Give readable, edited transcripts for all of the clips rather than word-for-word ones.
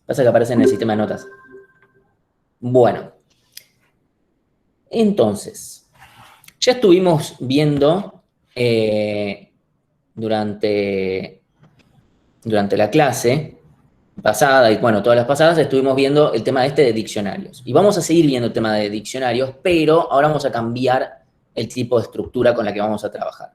Pasa que aparece en el sistema de notas. Bueno, entonces, ya estuvimos viendo durante, durante la clase pasada, y bueno, todas las pasadas estuvimos viendo el tema este de diccionarios. Y vamos a seguir viendo el tema de diccionarios, pero ahora vamos a cambiar el tipo de estructura con la que vamos a trabajar.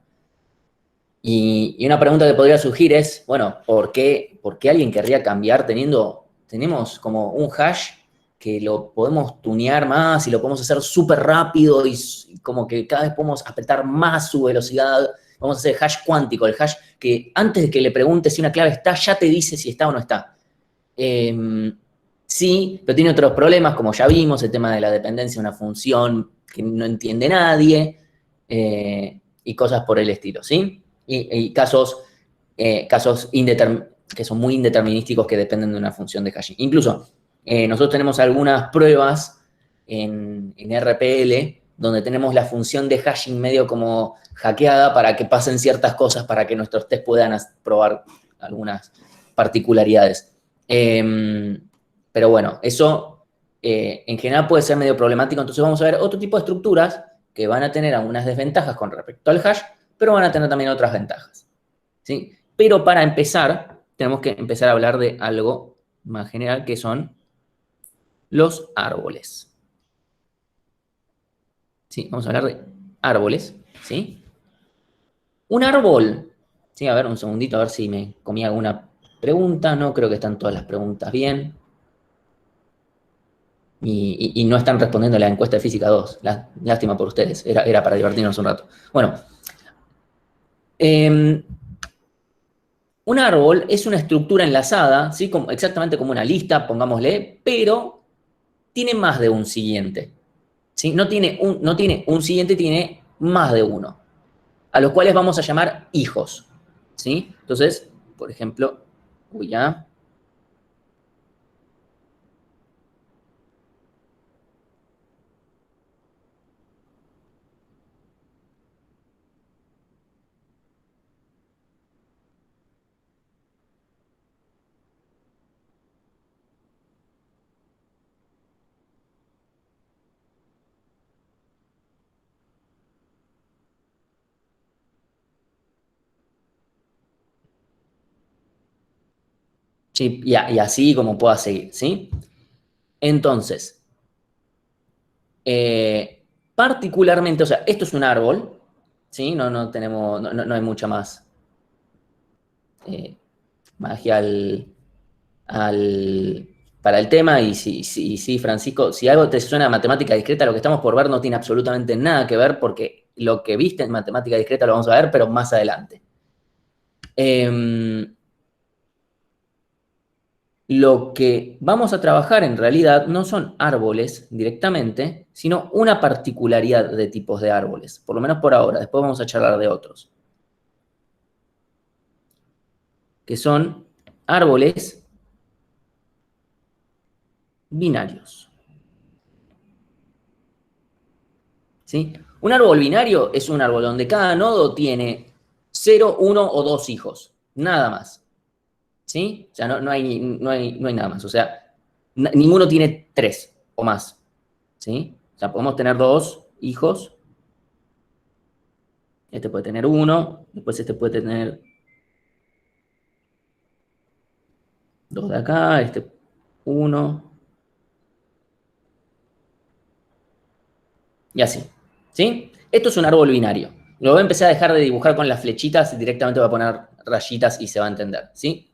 Y una pregunta que podría surgir es, bueno, por qué alguien querría cambiar tenemos como un hash que lo podemos tunear más y lo podemos hacer súper rápido y como que cada vez podemos apretar más su velocidad? Vamos a hacer el hash cuántico, el hash que antes de que le preguntes si una clave está, ya te dice si está o no está. Sí, pero tiene otros problemas, como ya vimos, el tema de la dependencia de una función que no entiende nadie y cosas por el estilo, ¿sí? Y casos que son muy indeterminísticos que dependen de una función de hashing. Incluso nosotros tenemos algunas pruebas en RPL donde tenemos la función de hashing medio como hackeada para que pasen ciertas cosas, para que nuestros test puedan probar algunas particularidades. Pero bueno, eso en general puede ser medio problemático, entonces vamos a ver otro tipo de estructuras que van a tener algunas desventajas con respecto al hash, pero van a tener también otras ventajas. ¿Sí? Pero para empezar, tenemos que empezar a hablar de algo más general, que son los árboles. ¿Sí? Vamos a hablar de árboles. ¿Sí? Un árbol, ¿sí? A ver, un segundito, a ver si me comí alguna pregunta. No, creo que están todas las preguntas bien. Y no están respondiendo a la encuesta de física 2. Lástima por ustedes, era para divertirnos un rato. Bueno, un árbol es una estructura enlazada, ¿sí? Exactamente como una lista, pongámosle, pero tiene más de un siguiente. ¿Sí? No tiene un siguiente, tiene más de uno, a los cuales vamos a llamar hijos. ¿Sí? Entonces, por ejemplo, uy, ya. Sí, y así como pueda seguir. ¿Sí? Entonces, particularmente, o sea, esto es un árbol, ¿sí? No tenemos, no hay mucha más eh, magia al, para el tema. Y sí, Francisco, si algo te suena a matemática discreta, lo que estamos por ver no tiene absolutamente nada que ver, porque lo que viste en matemática discreta lo vamos a ver, pero más adelante. Lo que vamos a trabajar en realidad no son árboles directamente, sino una particularidad de tipos de árboles, por lo menos por ahora. Después vamos a charlar de otros, que son árboles binarios. ¿Sí? Un árbol binario es un árbol donde cada nodo tiene 0, 1 o 2 hijos, nada más. ¿Sí? O sea, no hay nada más. O sea, ninguno tiene 3 o más. ¿Sí? O sea, podemos tener 2 hijos. Este puede tener 1, después este puede tener 2 de acá, este 1, y así. ¿Sí? Esto es un árbol binario. Lo voy a empezar a dejar de dibujar con las flechitas y directamente voy a poner rayitas y se va a entender. ¿Sí?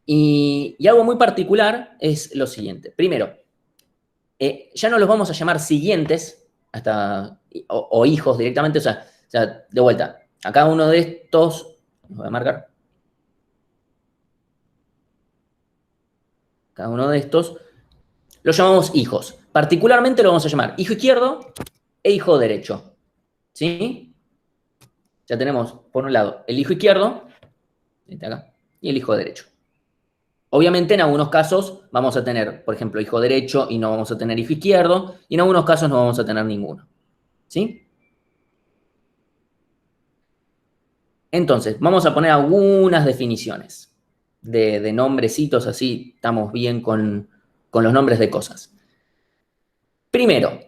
Y algo muy particular es lo siguiente. Primero, ya no los vamos a llamar siguientes o hijos directamente. O sea, de vuelta, a cada uno de estos, los voy a marcar, cada uno de estos los llamamos hijos. Particularmente lo vamos a llamar hijo izquierdo e hijo derecho. ¿Sí? Ya tenemos, por un lado, el hijo izquierdo, este acá, y el hijo derecho. Obviamente, en algunos casos vamos a tener, por ejemplo, hijo derecho y no vamos a tener hijo izquierdo, y en algunos casos no vamos a tener ninguno. ¿Sí? Entonces, vamos a poner algunas definiciones. de nombrecitos, así estamos bien con los nombres de cosas. Primero,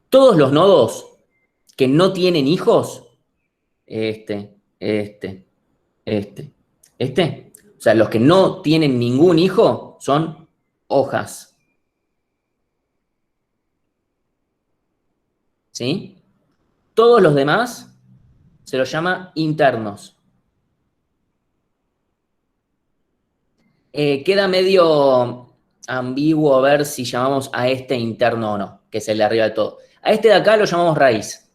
todos los nodos que no tienen hijos, este, o sea, los que no tienen ningún hijo son hojas, ¿sí? Todos los demás se los llama internos. Queda medio ambiguo ver si llamamos a este interno o no, que es el de arriba de todo. A este de acá lo llamamos raíz,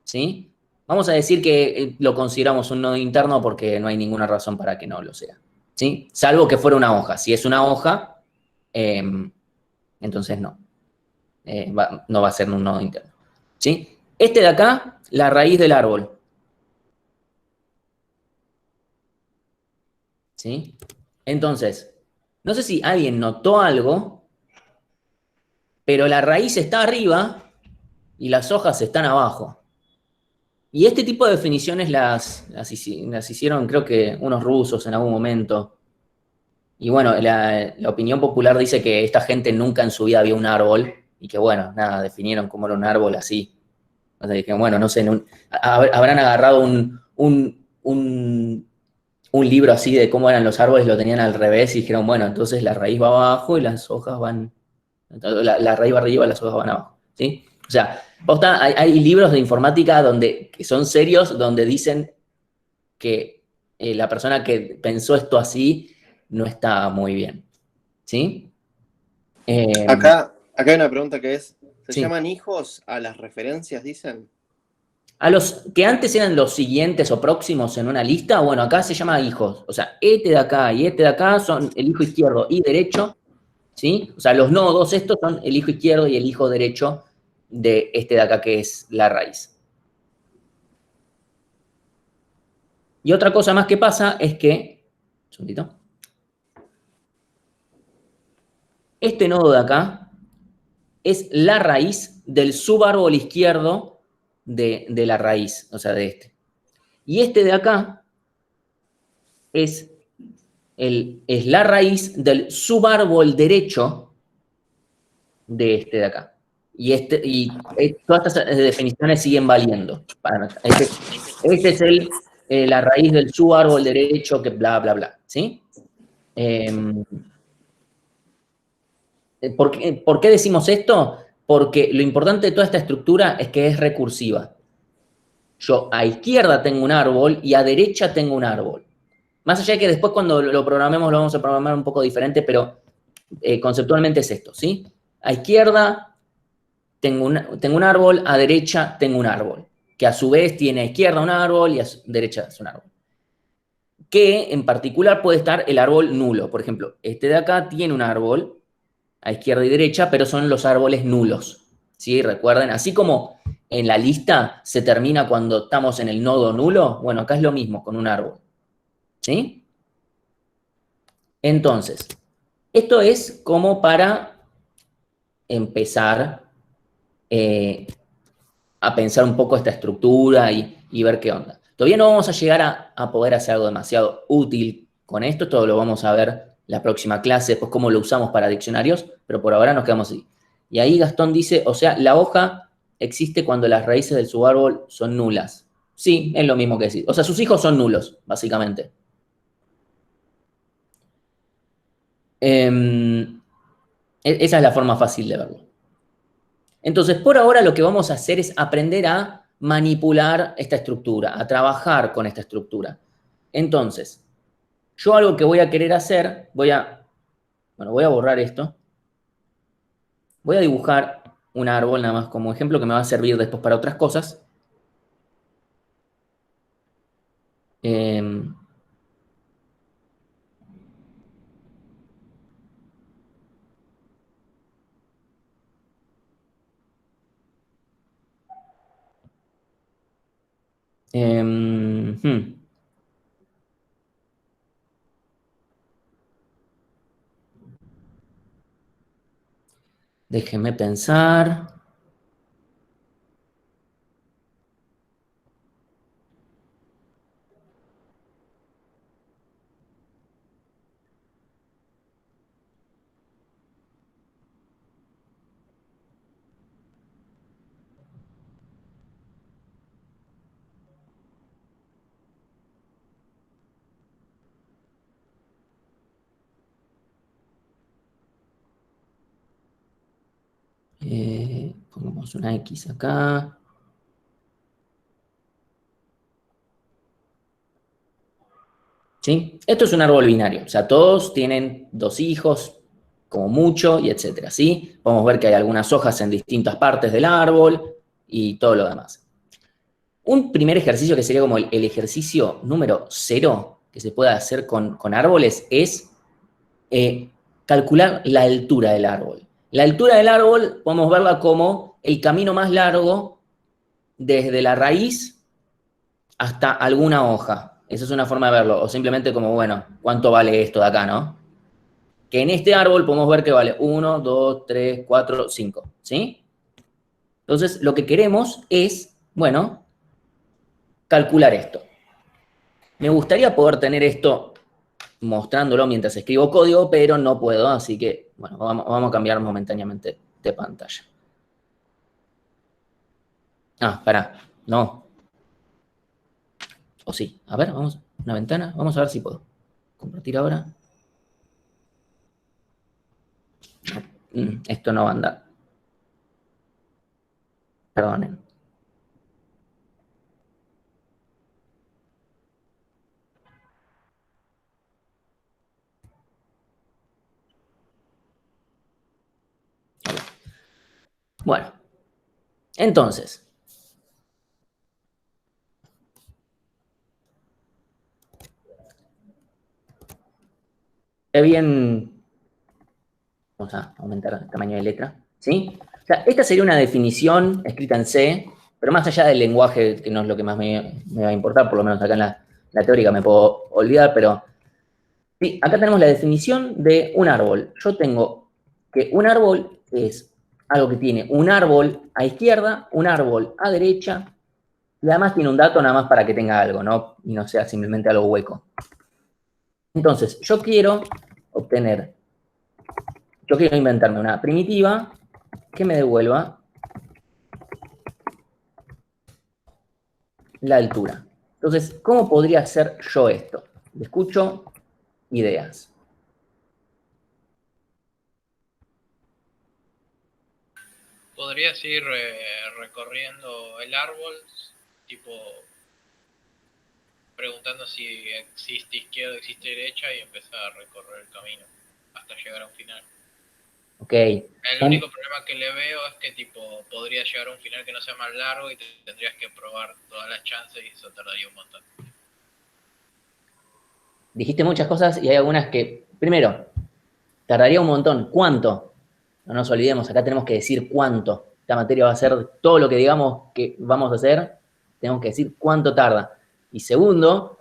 ¿sí? Vamos a decir que lo consideramos un nodo interno porque no hay ninguna razón para que no lo sea, ¿sí? Salvo que fuera una hoja. Si es una hoja, entonces no. No va a ser un nodo interno, ¿sí? Este de acá, la raíz del árbol, ¿sí? Entonces, no sé si alguien notó algo, pero la raíz está arriba y las hojas están abajo. Y este tipo de definiciones las hicieron, creo que, unos rusos en algún momento. Y bueno, la opinión popular dice que esta gente nunca en su vida vio un árbol y que, bueno, nada, definieron cómo era un árbol así. O sea, dije, bueno, no sé, habrán agarrado un libro así de cómo eran los árboles, lo tenían al revés y dijeron, bueno, entonces la raíz va abajo y las hojas van, la raíz va arriba y las hojas van abajo, ¿sí? O sea, hay libros de informática que son serios, donde dicen que la persona que pensó esto así no está muy bien, ¿sí? Eh, Acá hay una pregunta que es, ¿se sí. llaman hijos a las referencias, dicen? A los que antes eran los siguientes o próximos en una lista, bueno, acá se llama hijos. O sea, este de acá y este de acá son el hijo izquierdo y derecho, ¿sí? O sea, los nodos estos son el hijo izquierdo y el hijo derecho de este de acá que es la raíz. Y otra cosa más que pasa es que, un segundito, este nodo de acá es la raíz del subárbol izquierdo de la raíz, o sea, de este. Y este de acá es, es la raíz del subárbol derecho de este de acá. Todas estas definiciones siguen valiendo. Este es la raíz del subárbol derecho, que bla, bla, bla. ¿Sí? Eh, ¿Por qué decimos esto? Porque lo importante de toda esta estructura es que es recursiva. Yo a izquierda tengo un árbol y a derecha tengo un árbol. Más allá de que después cuando lo programemos lo vamos a programar un poco diferente, pero conceptualmente es esto, ¿sí? A izquierda tengo un árbol, a derecha tengo un árbol, que a su vez tiene a izquierda un árbol y a derecha es un árbol. Que en particular puede estar el árbol nulo. Por ejemplo, este de acá tiene un árbol a izquierda y derecha, pero son los árboles nulos. ¿Sí? Recuerden, así como en la lista se termina cuando estamos en el nodo nulo, bueno, acá es lo mismo con un árbol. ¿Sí? Entonces, esto es como para empezar eh, a pensar un poco esta estructura y ver qué onda. Todavía no vamos a llegar a poder hacer algo demasiado útil con esto, todo lo vamos a ver la próxima clase, después cómo lo usamos para diccionarios, pero por ahora nos quedamos así. Y ahí Gastón dice, o sea, la hoja existe cuando las raíces del subárbol son nulas. Sí, es lo mismo que decir. O sea, sus hijos son nulos, básicamente. Esa es la forma fácil de verlo. Entonces, por ahora lo que vamos a hacer es aprender a manipular esta estructura, a trabajar con esta estructura. Entonces, yo algo que voy a querer hacer, voy a borrar esto. Voy a dibujar un árbol nada más como ejemplo que me va a servir después para otras cosas. Eh, eh, hmm. Déjenme pensar. Pongamos una X acá. ¿Sí? Esto es un árbol binario, o sea, todos tienen 2 hijos, como mucho, y etcétera, ¿sí? Podemos ver que hay algunas hojas en distintas partes del árbol y todo lo demás. Un primer ejercicio que sería como el ejercicio número 0 que se puede hacer con árboles es calcular la altura del árbol. La altura del árbol podemos verla como el camino más largo desde la raíz hasta alguna hoja. Esa es una forma de verlo. O simplemente como, bueno, ¿cuánto vale esto de acá, no? Que en este árbol podemos ver que vale 1, 2, 3, 4, 5. ¿Sí? Entonces, lo que queremos es, bueno, calcular esto. Me gustaría poder tener esto mostrándolo mientras escribo código, pero no puedo, así que, bueno, vamos a cambiar momentáneamente de pantalla. Ah, pará, no. O sí, a ver, vamos, una ventana, vamos a ver si puedo. Compartir ahora. Esto no va a andar. Perdonen. Bueno, entonces, bien, vamos a aumentar el tamaño de letra, ¿sí? O sea, esta sería una definición escrita en C, pero más allá del lenguaje, que no es lo que más me va a importar, por lo menos acá en la teórica me puedo olvidar, pero sí, acá tenemos la definición de un árbol. Yo tengo que un árbol es algo que tiene un árbol a izquierda, un árbol a derecha, y además tiene un dato nada más para que tenga algo, ¿no? Y no sea simplemente algo hueco. Entonces, yo quiero inventarme una primitiva que me devuelva la altura. Entonces, ¿cómo podría hacer yo esto? Escucho ideas. Podrías ir recorriendo el árbol, tipo preguntando si existe izquierda, existe derecha y empezar a recorrer el camino hasta llegar a un final. Ok. El único problema que le veo es que tipo podría llegar a un final que no sea más largo y tendrías que probar todas las chances y eso tardaría un montón. Dijiste muchas cosas y hay algunas que, primero, tardaría un montón. ¿Cuánto? No nos olvidemos, acá tenemos que decir cuánto. Esta materia va a ser todo lo que digamos que vamos a hacer, tenemos que decir cuánto tarda. Y segundo,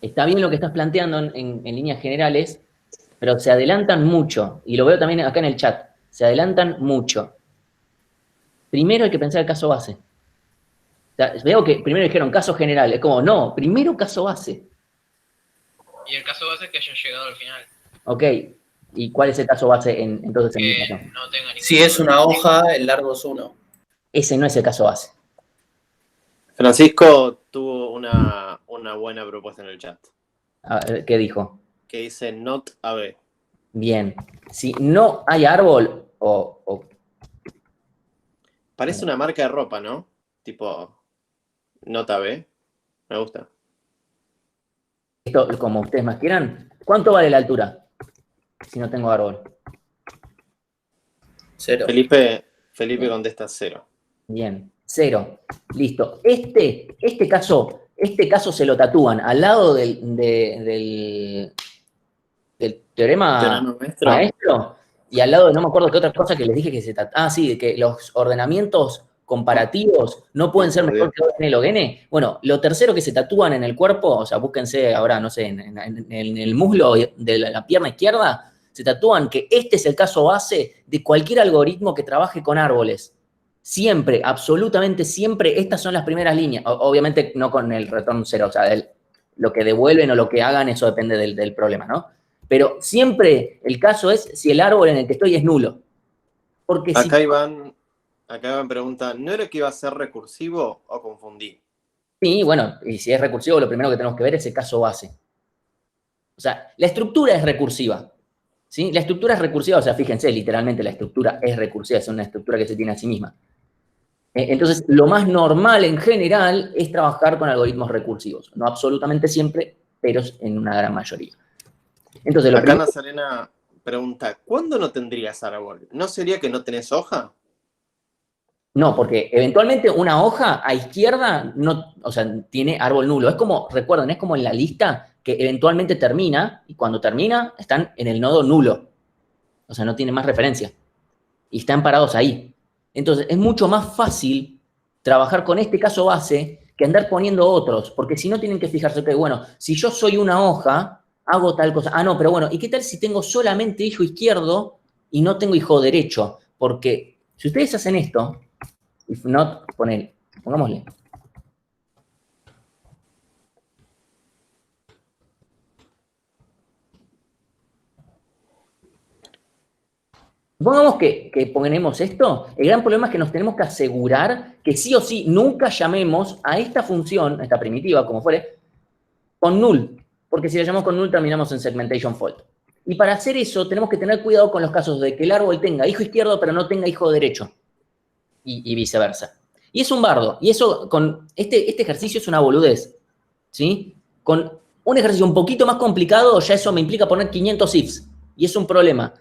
está bien lo que estás planteando en líneas generales, pero se adelantan mucho, y lo veo también acá en el chat, se adelantan mucho. Primero hay que pensar el caso base. O sea, veo que primero dijeron caso general, es como, no, primero caso base. Y el caso base es que hayan llegado al final. Ok, ¿y cuál es el caso base entonces en mi caso? No tenga ningún Si es una hoja, el largo es 1. Ese no es el caso base. Francisco tuvo una buena propuesta en el chat. A ver, ¿qué dijo? Que dice not AB. Bien. Si no hay árbol Parece una marca de ropa, ¿no? Tipo, not AB. Me gusta. esto, como ustedes más quieran, ¿cuánto vale la altura? Si no tengo árbol. 0. Felipe contesta 0. Bien, 0. Listo. Este caso se lo tatúan al lado del teorema maestro y al lado de no me acuerdo qué otra cosa que les dije que se tatúan. Ah, sí, que los ordenamientos comparativos no pueden ser mejor que ON log N. Bueno, lo tercero que se tatúan en el cuerpo, o sea, búsquense ahora, no sé, en el muslo de la pierna izquierda, se tatúan que este es el caso base de cualquier algoritmo que trabaje con árboles. Siempre, absolutamente siempre, estas son las primeras líneas. Obviamente no con el retorno 0, o sea, lo que devuelven o lo que hagan, eso depende del problema, ¿no? Pero siempre el caso es si el árbol en el que estoy es nulo. Porque acá Iván pregunta, ¿no era que iba a ser recursivo o confundí? Sí, bueno, y si es recursivo, lo primero que tenemos que ver es el caso base. O sea, la estructura es recursiva. ¿sí? La estructura es recursiva, o sea, fíjense, literalmente la estructura es recursiva, es una estructura que se tiene a sí misma. Entonces, lo más normal en general es trabajar con algoritmos recursivos. No absolutamente siempre, pero en una gran mayoría. Entonces, Acá Nazarena pregunta, ¿cuándo no tendrías árbol? ¿No sería que no tenés hoja? No, porque eventualmente una hoja a izquierda no, o sea, tiene árbol nulo. Es como, recuerden, es como en la lista que eventualmente termina, y cuando termina están en el nodo nulo. O sea, no tiene más referencia. Y están parados ahí. Entonces, es mucho más fácil trabajar con este caso base que andar poniendo otros, porque si no tienen que fijarse que, bueno, si yo soy una hoja, hago tal cosa. Ah, no, pero bueno, ¿y qué tal si tengo solamente hijo izquierdo y no tengo hijo derecho? Porque si ustedes hacen esto, if not, pongámosle. Supongamos que ponemos esto, el gran problema es que nos tenemos que asegurar que sí o sí nunca llamemos a esta función, a esta primitiva, como fuere, con null, porque si la llamamos con null terminamos en segmentation fault. Y para hacer eso tenemos que tener cuidado con los casos de que el árbol tenga hijo izquierdo pero no tenga hijo derecho, y viceversa. Y es un bardo, y eso, con este ejercicio es una boludez, ¿sí? Con un ejercicio un poquito más complicado, ya eso me implica poner 500 ifs, y es un problema.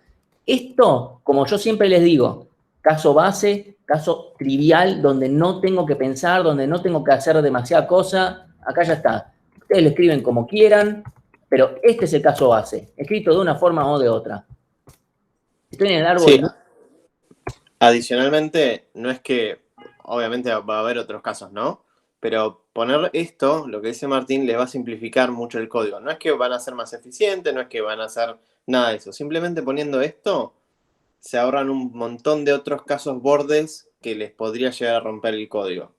Esto, como yo siempre les digo, caso base, caso trivial, donde no tengo que pensar, donde no tengo que hacer demasiada cosa, acá ya está. Ustedes lo escriben como quieran, pero este es el caso base, escrito de una forma o de otra. Estoy en el árbol. Sí. Adicionalmente, no es que, obviamente va a haber otros casos, ¿no? Pero poner esto, lo que dice Martín, les va a simplificar mucho el código. No es que van a ser más eficientes, no es que van a hacer nada de eso. Simplemente poniendo esto, se ahorran un montón de otros casos bordes que les podría llegar a romper el código.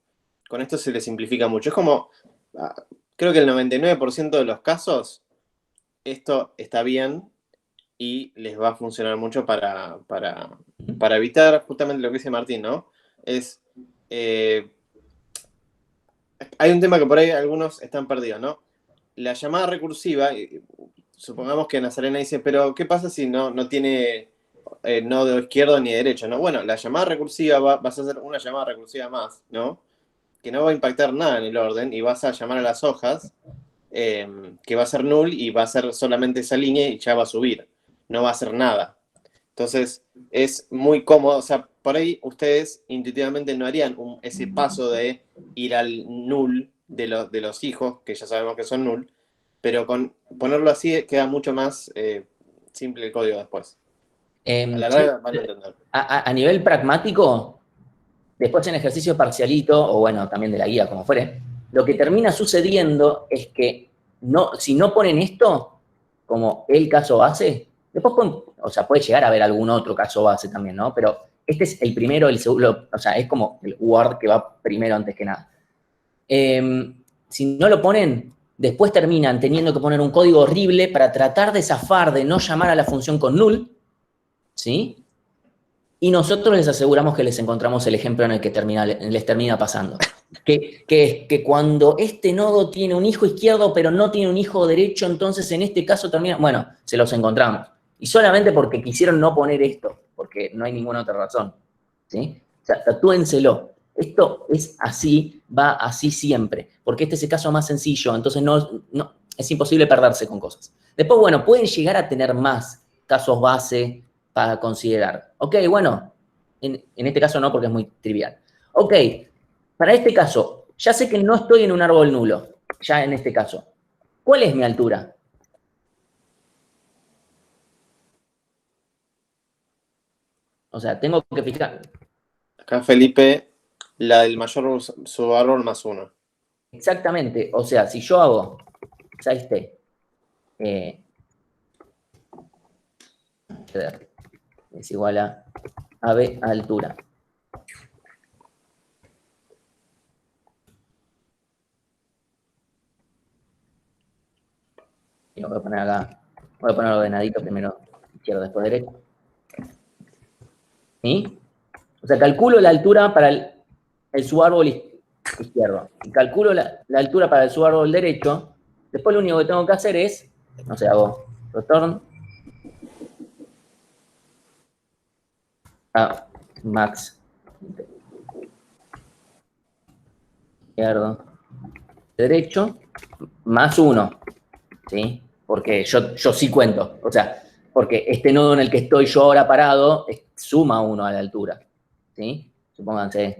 Con esto se les simplifica mucho. Es como, creo que el 99% de los casos, esto está bien y les va a funcionar mucho para evitar justamente lo que dice Martín, ¿no? Hay un tema que por ahí algunos están perdidos, ¿no? La llamada recursiva, supongamos que Nazarena dice, pero ¿qué pasa si no tiene nodo izquierdo ni derecho, ¿no? Bueno, la llamada recursiva vas a hacer una llamada recursiva más, ¿no? Que no va a impactar nada en el orden y vas a llamar a las hojas, que va a ser null y va a ser solamente esa línea y ya va a subir. No va a hacer nada. Entonces, es muy cómodo. O sea, por ahí ustedes intuitivamente no harían ese paso de ir al null de los hijos, que ya sabemos que son null, pero con ponerlo así queda mucho más simple el código después. A la larga van a entender. A nivel pragmático, después en ejercicio parcialito, o bueno, también de la guía, como fuere, lo que termina sucediendo es que si no ponen esto como el caso base, después o sea, puede llegar a haber algún otro caso base también, ¿no? Pero este es el primero, el segundo, o sea, es como el Word que va primero antes que nada. Si no lo ponen, después terminan teniendo que poner un código horrible para tratar de zafar de no llamar a la función con null, ¿sí? Y nosotros les aseguramos que les encontramos el ejemplo en el que les termina pasando. Que es que cuando este nodo tiene un hijo izquierdo pero no tiene un hijo derecho, entonces en este caso termina... Bueno, se los encontramos. Y solamente porque quisieron no poner esto, porque no hay ninguna otra razón. ¿Sí? O sea, tatúenselo. Esto es así, va así siempre. Porque este es el caso más sencillo, entonces no, es imposible perderse con cosas. Después, bueno, pueden llegar a tener más casos base para considerar. Ok, bueno, en este caso no porque es muy trivial. Ok, para este caso, ya sé que no estoy en un árbol nulo, ya en este caso. ¿Cuál es mi altura? O sea, tengo que fijar. Acá Felipe, la del mayor subárbol más 1. Exactamente, o sea, si yo hago size es igual a AB altura. Y lo voy a poner acá. Voy a poner ordenadito primero, izquierdo, después derecho. ¿Sí? O sea, calculo la altura para el subárbol izquierdo. Y calculo la altura para el subárbol derecho. Después lo único que tengo que hacer es, no sé, hago return max izquierdo derecho más 1, ¿sí? Porque yo sí cuento, o sea, porque este nodo en el que estoy yo ahora parado suma 1 a la altura, ¿sí? Supónganse,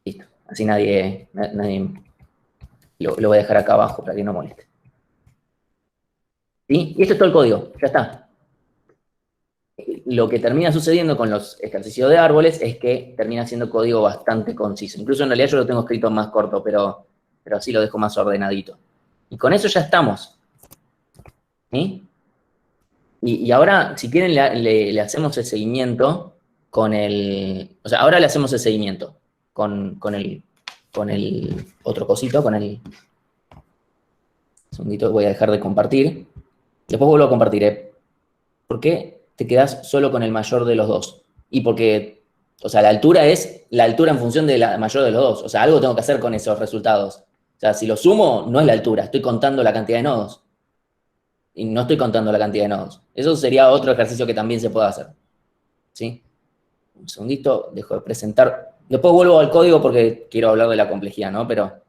listo, así nadie lo voy a dejar acá abajo para que no moleste. ¿Sí? Y esto es todo el código, ya está. Lo que termina sucediendo con los ejercicios de árboles es que termina siendo código bastante conciso. Incluso en realidad yo lo tengo escrito más corto, pero así lo dejo más ordenadito. Y con eso ya estamos. ¿Sí? Y ahora, si quieren, le hacemos el seguimiento con el... O sea, ahora le hacemos el seguimiento con el otro cosito, con el... Un segundito, voy a dejar de compartir. Después vuelvo a compartir, ¿eh? ¿Por qué te quedas solo con el mayor de los dos? Y porque, o sea, la altura es la altura en función de la mayor de los dos. O sea, algo tengo que hacer con esos resultados. O sea, si lo sumo, no es la altura, estoy contando la cantidad de nodos. Y no estoy contando la cantidad de nodos. Eso sería otro ejercicio que también se puede hacer. ¿Sí? Un segundito, dejo de presentar. Después vuelvo al código porque quiero hablar de la complejidad, ¿no? Pero...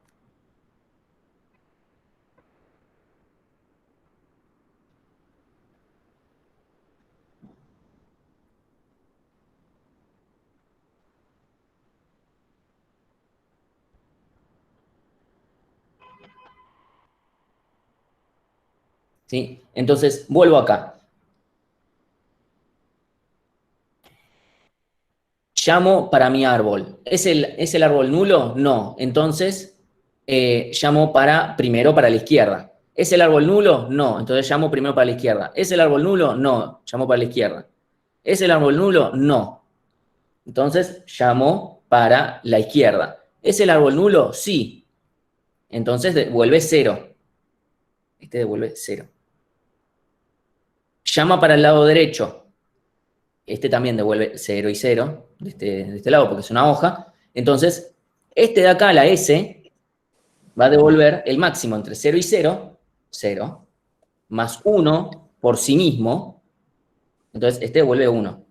¿sí? Entonces, vuelvo acá. Llamo para mi árbol. ¿Es el árbol nulo? No. Entonces, llamo primero para la izquierda. ¿Es el árbol nulo? No. Entonces, llamo primero para la izquierda. ¿Es el árbol nulo? No. Llamo para la izquierda. ¿Es el árbol nulo? No. Entonces, llamo para la izquierda. ¿Es el árbol nulo? Sí. Entonces, devuelve 0. Este devuelve 0. Llama para el lado derecho. Este también devuelve 0 y 0 de este lado porque es una hoja. Entonces, este de acá, la S, va a devolver el máximo entre 0 y 0, 0, más 1 por sí mismo. Entonces, este devuelve 1.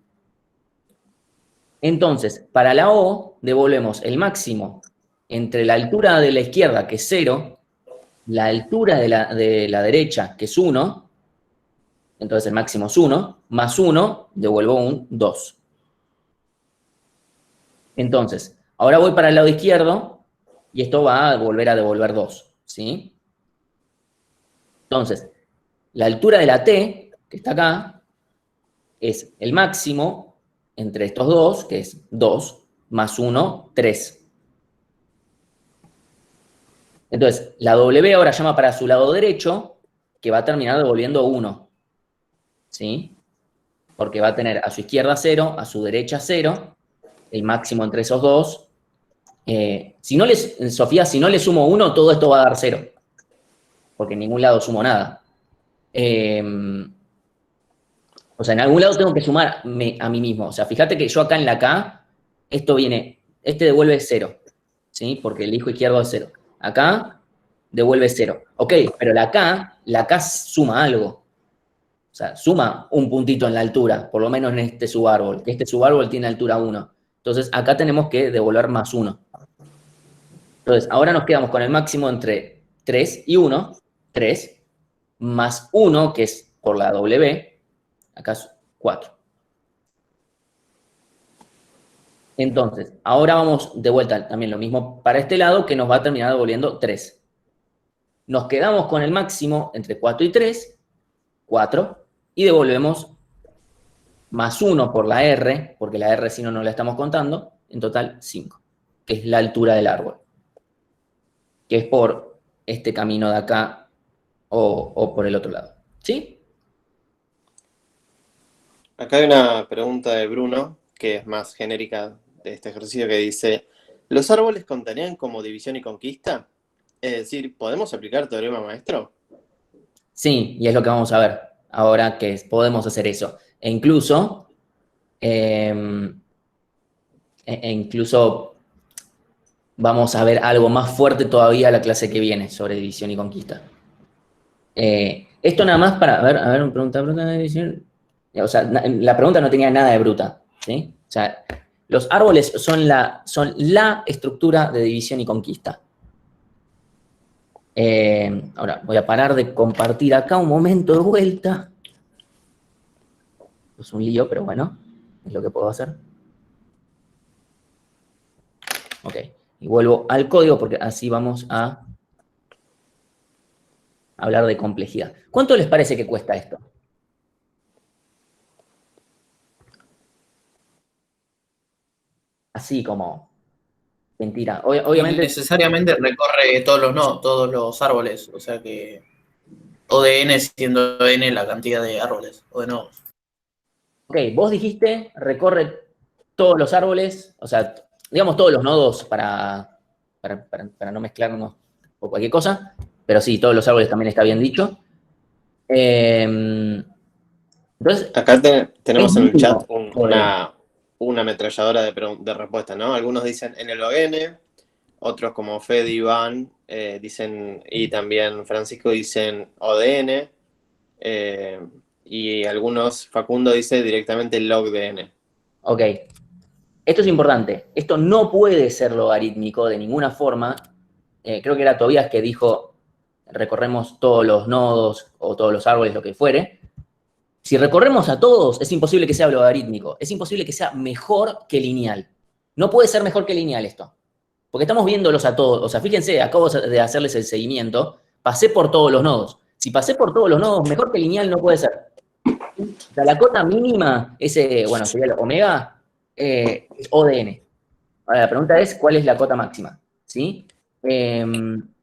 Entonces, para la O, devolvemos el máximo entre la altura de la izquierda, que es 0, la altura de la derecha, que es 1, entonces el máximo es 1, más 1, devuelvo un 2. Entonces, ahora voy para el lado izquierdo y esto va a volver a devolver 2, ¿sí? Entonces, la altura de la T, que está acá, es el máximo entre estos dos, que es 2, más 1, 3. Entonces, la W ahora llama para su lado derecho, que va a terminar devolviendo 1, ¿sí? Porque va a tener a su izquierda 0, a su derecha 0, el máximo entre esos dos. Sofía, si no le sumo 1, todo esto va a dar 0. Porque en ningún lado sumo nada. O sea, en algún lado tengo que sumarme a mí mismo. O sea, fíjate que yo acá en la K, este devuelve 0, ¿sí? Porque el hijo izquierdo es 0. Acá devuelve 0. Ok, pero la K suma algo. O sea, suma un puntito en la altura, por lo menos en este subárbol, que este subárbol tiene altura 1. Entonces, acá tenemos que devolver más 1. Entonces, ahora nos quedamos con el máximo entre 3 y 1, 3, más 1, que es por la W, acá es 4. Entonces, ahora vamos de vuelta también lo mismo para este lado, que nos va a terminar devolviendo 3. Nos quedamos con el máximo entre 4 y 3, 4, y devolvemos más 1 por la R, porque la R si no, no la estamos contando, en total 5, que es la altura del árbol, que es por este camino de acá o por el otro lado. ¿Sí? Acá hay una pregunta de Bruno, que es más genérica de este ejercicio, que dice, ¿los árboles contarían como división y conquista? Es decir, ¿podemos aplicar teorema maestro? Sí, y es lo que vamos a ver ahora, que podemos hacer eso. E incluso, E incluso vamos a ver algo más fuerte todavía la clase que viene sobre división y conquista. Esto nada más para, a ver, pregunta de división. O sea, la pregunta no tenía nada de bruta, ¿sí? O sea, los árboles son la estructura de división y conquista. Ahora, voy a parar de compartir acá un momento de vuelta. Es un lío, pero bueno, es lo que puedo hacer. Ok, y vuelvo al código porque así vamos a hablar de complejidad. ¿Cuánto les parece que cuesta esto? Así como mentira. Obviamente. Necesariamente recorre todos los árboles, o sea que O de n siendo n la cantidad de árboles o de nodos. Ok, vos dijiste recorre todos los árboles, o sea, digamos todos los nodos para no mezclarnos o cualquier cosa, pero sí, todos los árboles también está bien dicho. Entonces, Acá tenemos en el chat mínimo. una ametralladora de respuesta, ¿no? Algunos dicen en el n, otros como Fede y Iván dicen, y también Francisco dicen O de n, y algunos, Facundo dice directamente log de n. Ok. Esto es importante. Esto no puede ser logarítmico de ninguna forma. Creo que era Tobías que dijo, recorremos todos los nodos o todos los árboles, lo que fuere. Si recorremos a todos, es imposible que sea logarítmico. Es imposible que sea mejor que lineal. No puede ser mejor que lineal esto. Porque estamos viéndolos a todos. O sea, fíjense, acabo de hacerles el seguimiento. Pasé por todos los nodos. Si pasé por todos los nodos, mejor que lineal no puede ser. O sea, la cota mínima, bueno, sería la omega, es O de n. Ahora, la pregunta es, ¿cuál es la cota máxima? ¿Sí?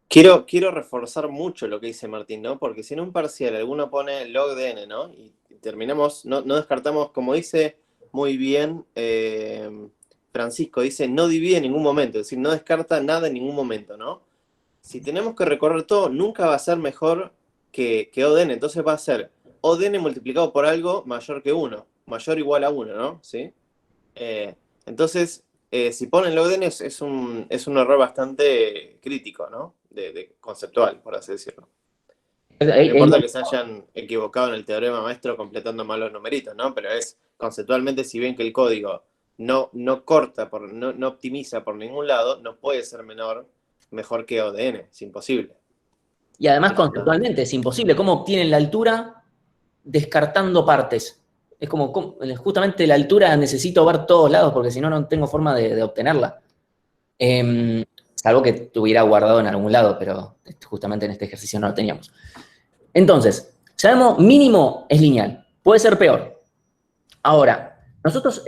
Quiero reforzar mucho lo que dice Martín, ¿no? Porque si en un parcial alguno pone log de n, ¿no? Y terminamos, no descartamos, como dice muy bien Francisco, dice no divide en ningún momento, es decir, no descarta nada en ningún momento, ¿no? Si tenemos que recorrer todo, nunca va a ser mejor que O de n, entonces va a ser O de n multiplicado por algo mayor que 1, mayor o igual a 1, ¿no? ¿Sí? Entonces, si ponen log de n es un error bastante crítico, ¿no? Conceptual, por así decirlo. No importa que se hayan equivocado en el teorema maestro completando mal los numeritos, ¿no? Pero es conceptualmente, si ven que el código no corta, no optimiza por ningún lado, no puede ser mejor que O de n, es imposible. Y además, conceptualmente, es imposible. ¿Cómo obtienen la altura descartando partes? Es como, justamente la altura necesito ver todos lados, porque si no, no tengo forma de obtenerla. Salvo que estuviera guardado en algún lado, pero justamente en este ejercicio no lo teníamos. Entonces, sabemos, mínimo es lineal. Puede ser peor. Ahora, nosotros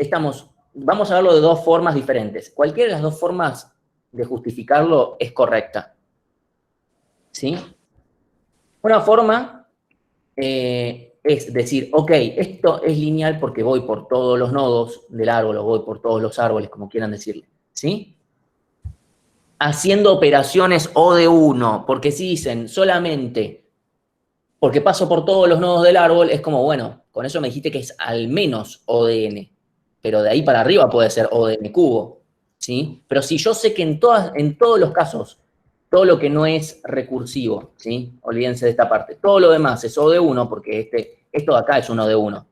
vamos a verlo de dos formas diferentes. Cualquiera de las dos formas de justificarlo es correcta. ¿Sí? Una forma es decir, ok, esto es lineal porque voy por todos los nodos del árbol o voy por todos los árboles, como quieran decirle. ¿Sí? Haciendo operaciones O de 1, porque si dicen solamente porque paso por todos los nodos del árbol, es como, bueno, con eso me dijiste que es al menos O de n, pero de ahí para arriba puede ser O de n cubo, ¿sí? Pero si yo sé que en todos los casos, todo lo que no es recursivo, ¿sí? Olvídense de esta parte, todo lo demás es O de 1, porque esto de acá es 1 de 1,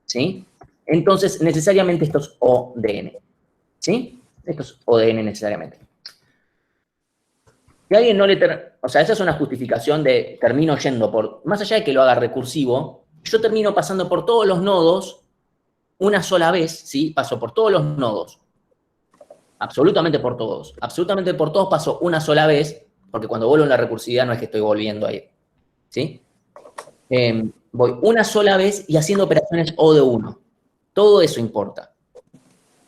¿sí? Entonces, necesariamente esto es O de n, ¿sí? Esto es O de n necesariamente. Si alguien no o sea, esa es una justificación de termino yendo más allá de que lo haga recursivo, yo termino pasando por todos los nodos una sola vez, ¿sí? Paso por todos los nodos. Absolutamente por todos. Absolutamente por todos paso una sola vez, porque cuando vuelvo en la recursividad no es que estoy volviendo ahí, ¿sí? Voy una sola vez y haciendo operaciones O de 1. Todo eso importa.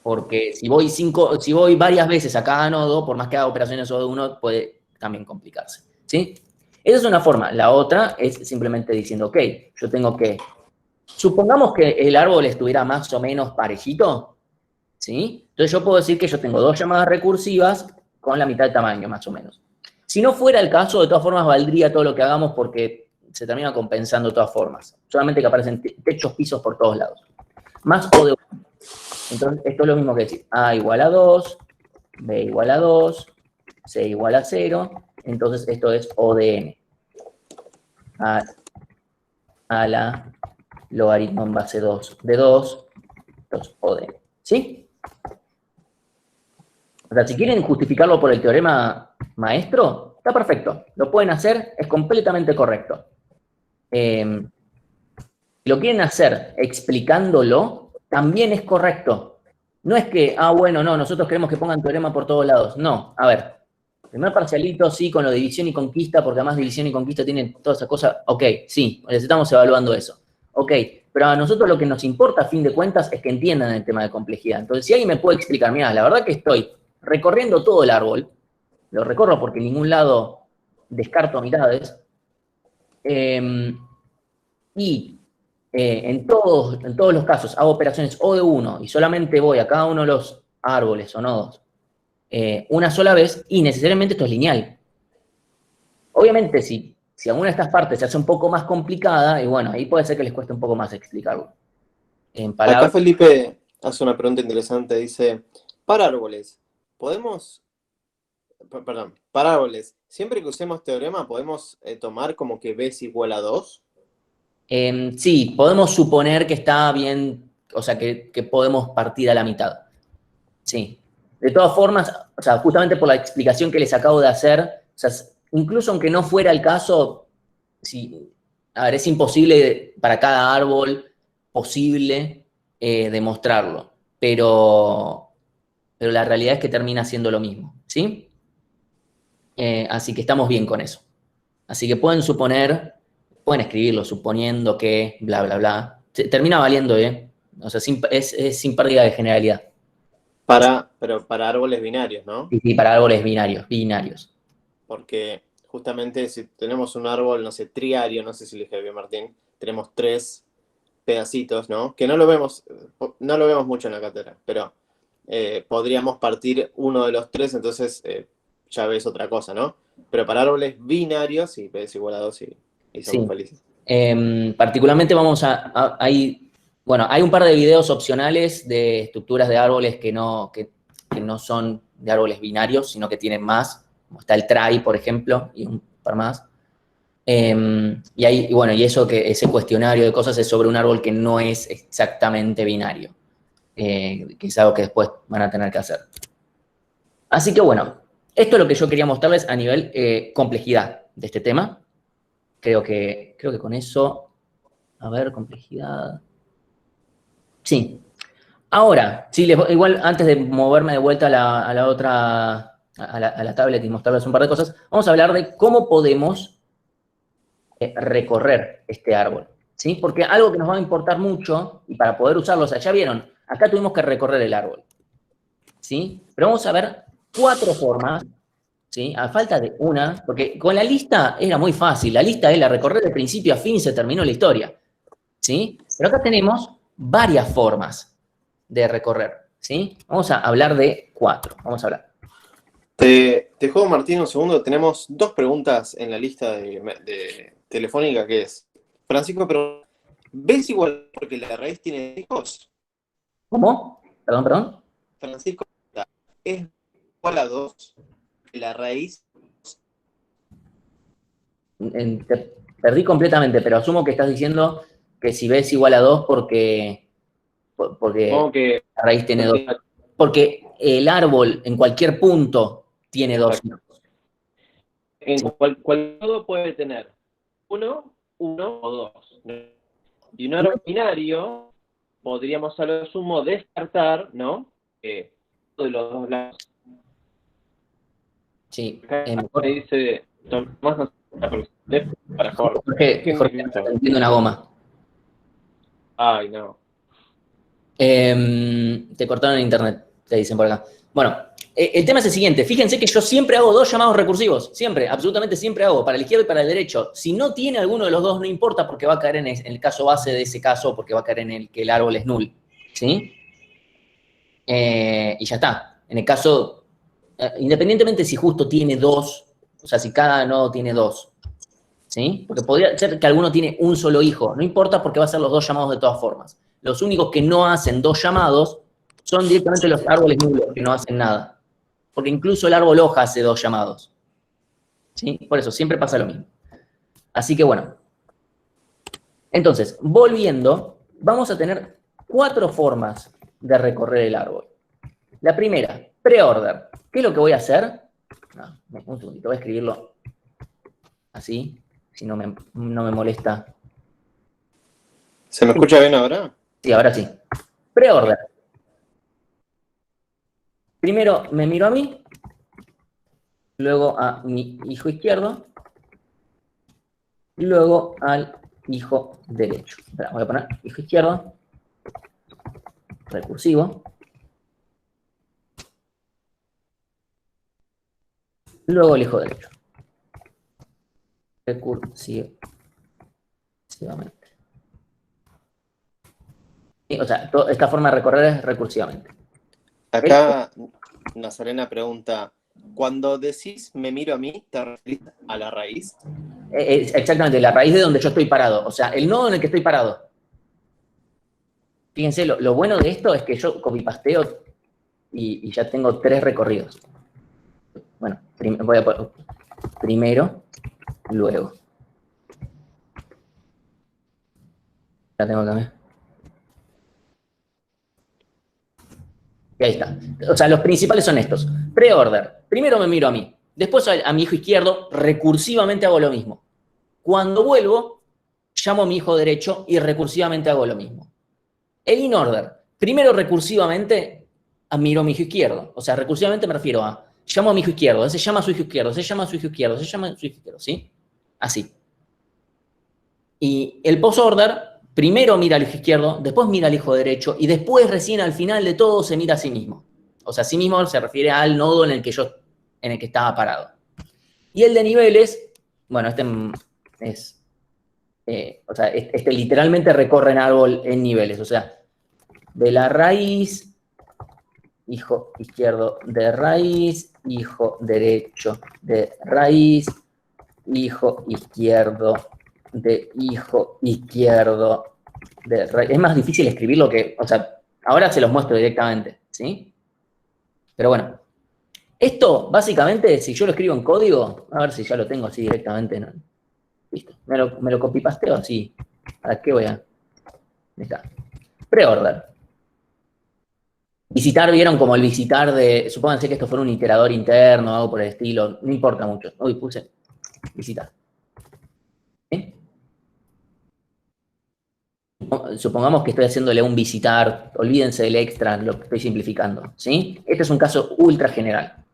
Porque si voy varias veces a cada nodo, por más que haga operaciones O de 1, puede también complicarse, ¿sí? Esa es una forma. La otra es simplemente diciendo, ok, yo tengo que... Supongamos que el árbol estuviera más o menos parejito, ¿sí? Entonces yo puedo decir que yo tengo dos llamadas recursivas con la mitad de tamaño, más o menos. Si no fuera el caso, de todas formas valdría todo lo que hagamos porque se termina compensando de todas formas. Solamente que aparecen techos, pisos por todos lados. Más O de 1. Entonces, esto es lo mismo que decir A igual a 2, B igual a 2, C igual a 0. Entonces, esto es O de n. A la logaritmo en base 2 de 2, entonces O de n. ¿Sí? O sea, si quieren justificarlo por el teorema maestro, está perfecto. Lo pueden hacer, es completamente correcto. Lo quieren hacer explicándolo, también es correcto. No es que, bueno, no, nosotros queremos que pongan teorema por todos lados. No, a ver, primer parcialito, sí, con lo de división y conquista, porque además división y conquista tienen todas esas cosas. Ok, sí, les estamos evaluando eso. Ok, pero a nosotros lo que nos importa, a fin de cuentas, es que entiendan el tema de complejidad. Entonces, si alguien me puede explicar, mira, la verdad que estoy recorriendo todo el árbol, lo recorro porque en ningún lado descarto mitades, y en todos los casos hago operaciones O de 1 y solamente voy a cada uno de los árboles o nodos una sola vez, y necesariamente esto es lineal. Obviamente, si alguna de estas partes se hace un poco más complicada, y bueno, ahí puede ser que les cueste un poco más explicarlo. En palabras... Acá Felipe hace una pregunta interesante, dice, para árboles, siempre que usemos teorema, ¿podemos tomar como que B es igual a 2? Sí, podemos suponer que está bien, o sea, que podemos partir a la mitad. Sí. De todas formas, o sea, justamente por la explicación que les acabo de hacer, o sea, incluso aunque no fuera el caso, sí, a ver, es imposible para cada árbol posible demostrarlo, pero la realidad es que termina siendo lo mismo, ¿sí? Así que estamos bien con eso. Así que pueden suponer, pueden escribirlo suponiendo que bla, bla, bla. Termina valiendo, ¿eh? O sea, es sin pérdida de generalidad. Pero para árboles binarios, ¿no? Sí, para árboles binarios. Porque justamente si tenemos un árbol, no sé, triario, no sé si le dije bien Martín, tenemos 3 pedacitos, ¿no? Que no lo vemos mucho en la cátedra, pero podríamos partir uno de los 3, entonces ya ves otra cosa, ¿no? Pero para árboles binarios, sí, P es igual a 2 y somos felices. Particularmente bueno, hay un par de videos opcionales de estructuras de árboles que no son de árboles binarios, sino que tienen más, como está el trie, por ejemplo, y un par más. Y eso, que ese cuestionario de cosas es sobre un árbol que no es exactamente binario, que es algo que después van a tener que hacer. Así que bueno, esto es lo que yo quería mostrarles a nivel complejidad de este tema. Creo que con eso, a ver, complejidad. Sí. Ahora, sí, igual antes de moverme de vuelta a la otra, a la tablet y mostrarles un par de cosas, vamos a hablar de cómo podemos recorrer este árbol, ¿sí? Porque algo que nos va a importar mucho, y para poder usarlo, o sea, ya vieron, acá tuvimos que recorrer el árbol, ¿sí? Pero vamos a ver 4 formas, ¿sí? A falta de una, porque con la lista era muy fácil, la lista es la recorrer de principio a fin y se terminó la historia, ¿sí? Pero acá tenemos varias formas de recorrer, ¿sí? Vamos a hablar de 4, vamos a hablar. Te juego, Martín, un segundo. Tenemos 2 preguntas en la lista de telefónica, que es, Francisco, pero ¿ves igual porque la raíz tiene hijos? ¿Cómo? Perdón. Francisco, ¿es igual a 2 la raíz? Te perdí completamente, pero asumo que estás diciendo que si ves igual a 2 porque la raíz tiene 2. Porque el árbol en cualquier punto tiene 2 hijos. En cual nodo puede tener 1 o 2. Y un árbol binario podríamos a lo sumo descartar, ¿no? De los 2 lados. Sí. Me dice Tomás, para favor. Jorge, está entiendo una goma. Ay, no. Te cortaron el internet, te dicen por acá. Bueno, el tema es el siguiente. Fíjense que yo siempre hago 2 llamados recursivos. Siempre, absolutamente siempre hago. Para el izquierdo y para el derecho. Si no tiene alguno de los 2, no importa, porque va a caer en el caso base de ese caso, porque va a caer en el que el árbol es null. ¿Sí? Y ya está. En el caso, independientemente si justo tiene 2, o sea, si cada nodo tiene 2. ¿Sí? Porque podría ser que alguno tiene un solo hijo. No importa, porque va a ser los 2 llamados de todas formas. Los únicos que no hacen 2 llamados son directamente los árboles nulos que no hacen nada. Porque incluso el árbol hoja hace 2 llamados. ¿Sí? Por eso siempre pasa lo mismo. Así que bueno. Entonces, volviendo, vamos a tener 4 formas de recorrer el árbol. La primera, preorder. ¿Qué es lo que voy a hacer? No, un segundito, voy a escribirlo así, si no me molesta. ¿Se me escucha bien ahora? Sí, ahora sí. Preorder. Primero me miro a mí, luego a mi hijo izquierdo, y luego al hijo derecho. Espera, voy a poner hijo izquierdo, recursivo, luego el hijo derecho. Recursivamente. O sea, esta forma de recorrer es recursivamente. Acá Nazarena pregunta, cuando decís me miro a mí, ¿te referís a la raíz? Exactamente, la raíz de donde yo estoy parado. O sea, el nodo en el que estoy parado. Fíjense, lo bueno de esto es que yo copy-pasteo y ya tengo 3 recorridos. Bueno, voy a poner primero, luego. La tengo también. Y ahí está. O sea, los principales son estos. Preorder. Primero me miro a mí. Después a mi hijo izquierdo, recursivamente hago lo mismo. Cuando vuelvo, llamo a mi hijo derecho y recursivamente hago lo mismo. El in-order. Primero recursivamente miro a mi hijo izquierdo. O sea, recursivamente me refiero a llamo a mi hijo izquierdo, se llama a su hijo izquierdo, se llama a su hijo izquierdo, se llama a su hijo izquierdo, ¿sí? Así. Y el post-order, primero mira al hijo izquierdo, después mira al hijo derecho y después recién al final de todo se mira a sí mismo. O sea, a sí mismo se refiere al nodo en el que estaba parado. Y el de niveles, bueno, este es, o sea, este literalmente recorre en árbol en niveles. O sea, de la raíz, hijo izquierdo de raíz, hijo derecho de raíz, hijo izquierdo de hijo izquierdo de raíz. Es más difícil escribirlo que, o sea, ahora se los muestro directamente, ¿sí? Pero bueno, esto básicamente, si yo lo escribo en código, a ver si ya lo tengo así directamente, ¿no? Listo, me lo copy-pasteo así. ¿Para qué voy a...? Ahí está. Preorder. Visitar, vieron como el visitar de, supónganse que esto fuera un iterador interno o algo por el estilo, no importa mucho. Uy, puse visitar. ¿Sí? Supongamos que estoy haciéndole un visitar, olvídense del extra, lo que estoy simplificando, ¿sí? Este es un caso ultra general.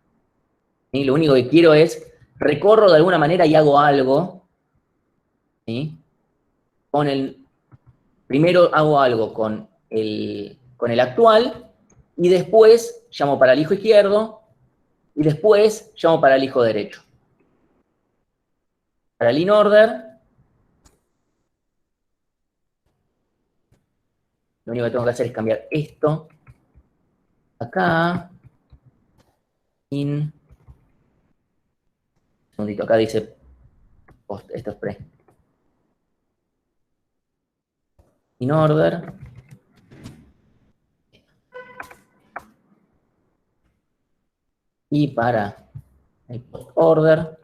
¿Sí? Lo único que quiero es, recorro de alguna manera y hago algo, ¿sí? Primero hago algo con el actual y después llamo para el hijo izquierdo y después llamo para el hijo derecho. Para el in-order, lo único que tengo que hacer es cambiar esto acá, un segundito, acá dice post, esto es pre. In-order. Y para el post-order,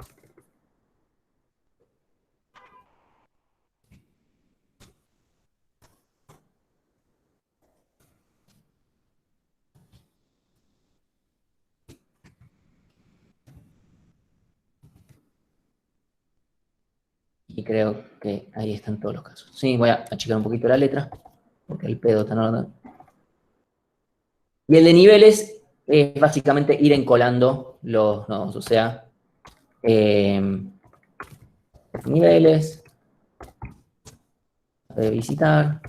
y creo que ahí están todos los casos. Sí, voy a achicar un poquito la letra, porque el pedo está en orden. Y el de niveles es básicamente ir encolando los nodos, o sea, niveles, de visitar.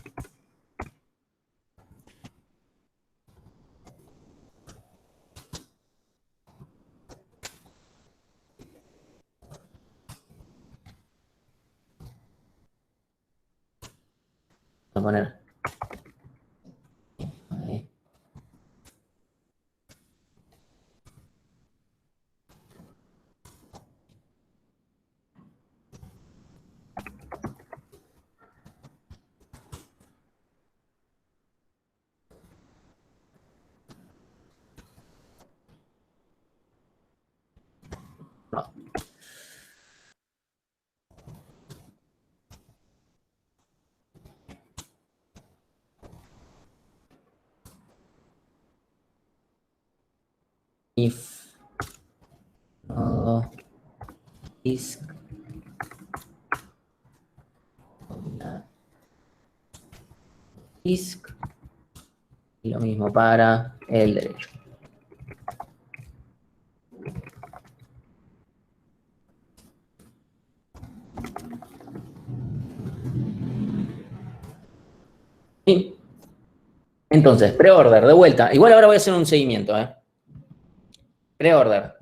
Voy a poner. Ahí. if nodo is ISC, y lo mismo para el derecho. Sí. Entonces, preorder, de vuelta. Igual ahora voy a hacer un seguimiento. Preorder.